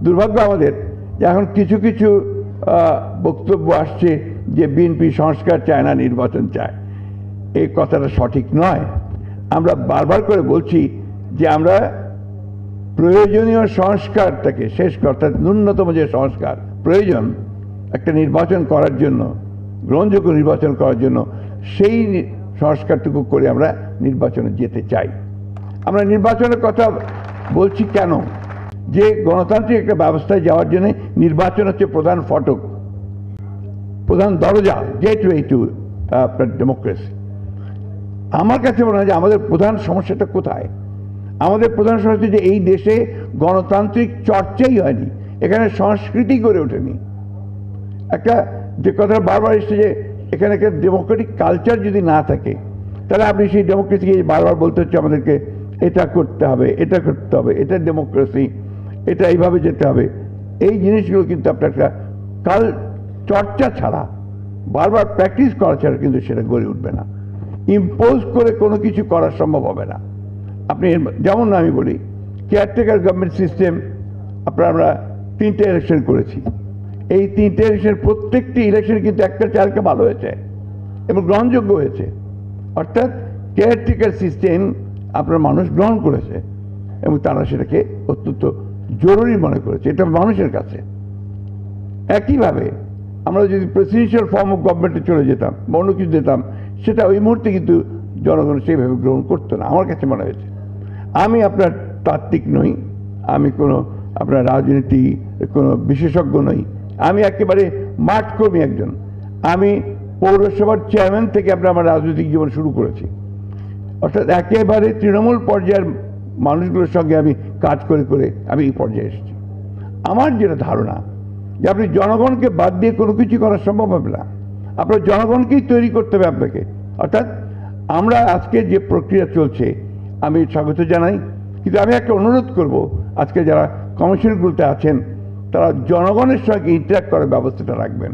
দুর্ভাগ্য আমাদের যে এখন কিছু কিছু বক্তব্য আসছে যে বিএনপি সংস্কার চায় না, নির্বাচন চায়। এই কথাটা সঠিক নয়। আমরা বারবার করে বলছি যে আমরা প্রয়োজনীয় সংস্কারটাকে শেষ করা, অর্থাৎ ন্যূনতম যে সংস্কার প্রয়োজন একটা নির্বাচন করার জন্য, গ্রহণযোগ্য নির্বাচন করার জন্য, সেই সংস্কারটুকু করে আমরা নির্বাচনে যেতে চাই। আমরা নির্বাচনের কথা বলছি কেন? যে গণতান্ত্রিক একটা ব্যবস্থায় যাওয়ার জন্য নির্বাচন হচ্ছে প্রধান ফটক, প্রধান দরজা, গেটওয়ে টু আপনার ডেমোক্রেসি। আমার কাছে মনে হয় যে আমাদের প্রধান সমস্যাটা কোথায়? আমাদের প্রধান সমস্যা যে এই দেশে গণতান্ত্রিক চর্চাই হয়নি, এখানে সংস্কৃতি গড়ে ওঠেনি। একটা যে কথা বারবার এসছে যে এখানে একটা ডেমোক্রেটিক কালচার যদি না থাকে, তাহলে আপনি সেই ডেমোক্রেসিকে বারবার বলতে হচ্ছে আমাদেরকে এটা করতে হবে, এটা করতে হবে, এটা ডেমোক্রেসি, এটা এইভাবে যেতে হবে। এই জিনিসগুলো কিন্তু আপনার একটা কাল চর্চা ছাড়া, বারবার প্র্যাকটিস করা ছাড়া কিন্তু সেটা গড়ে উঠবে না। ইম্পোজ করে কোনো কিছু করা সম্ভব হবে না। আপনি যেমন আমি বলি, কেয়ারটেকার গভর্নমেন্ট সিস্টেম আমরা 3টে ইলেকশন করেছি। এই 3টে ইলেকশন, প্রত্যেকটি ইলেকশন কিন্তু একটা চালকে ভালো হয়েছে এবং গ্রহণযোগ্য হয়েছে। অর্থাৎ কেয়ারটেকার সিস্টেম আপনার মানুষ গ্রহণ করেছে এবং তারা সেটাকে অত্যন্ত জরুরি মনে করেছে, এটা মানুষের কাছে। একইভাবে আমরা যদি প্রেসিডেন্সিয়াল ফর্ম অফ গভর্নমেন্টে চলে যেতাম বা অন্য কিছু দিতাম, সেটা ওই মুহূর্তে কিন্তু জনগণ সেইভাবে গ্রহণ করতো না, আমার কাছে মনে হয়েছে। আমি আপনার তাত্ত্বিক নই, আমি কোনো আপনার রাজনীতি কোনো বিশেষজ্ঞ নই, আমি একেবারে মাঠকর্মী একজন। আমি পৌরসভার চেয়ারম্যান থেকে আমার রাজনৈতিক জীবন শুরু করেছি। অর্থাৎ একেবারে তৃণমূল পর্যায়ের মানুষগুলোর সঙ্গে আমি কাজ করে করে আমি এই পর্যায়ে এসেছি। আমার যেটা ধারণা যে আপনি জনগণকে বাদ দিয়ে কোনো কিছু করা সম্ভব হবে না, আপনার জনগণকেই তৈরি করতে হবে আপনাকে। অর্থাৎ আমরা আজকে যে প্রক্রিয়া চলছে আমি স্বাগত জানাই, কিন্তু আমি একটা অনুরোধ করব, আজকে যারা কমিশনগুলোতে আছেন তারা জনগণের সঙ্গে ইন্টারাক্ট করার ব্যবস্থাটা রাখবেন।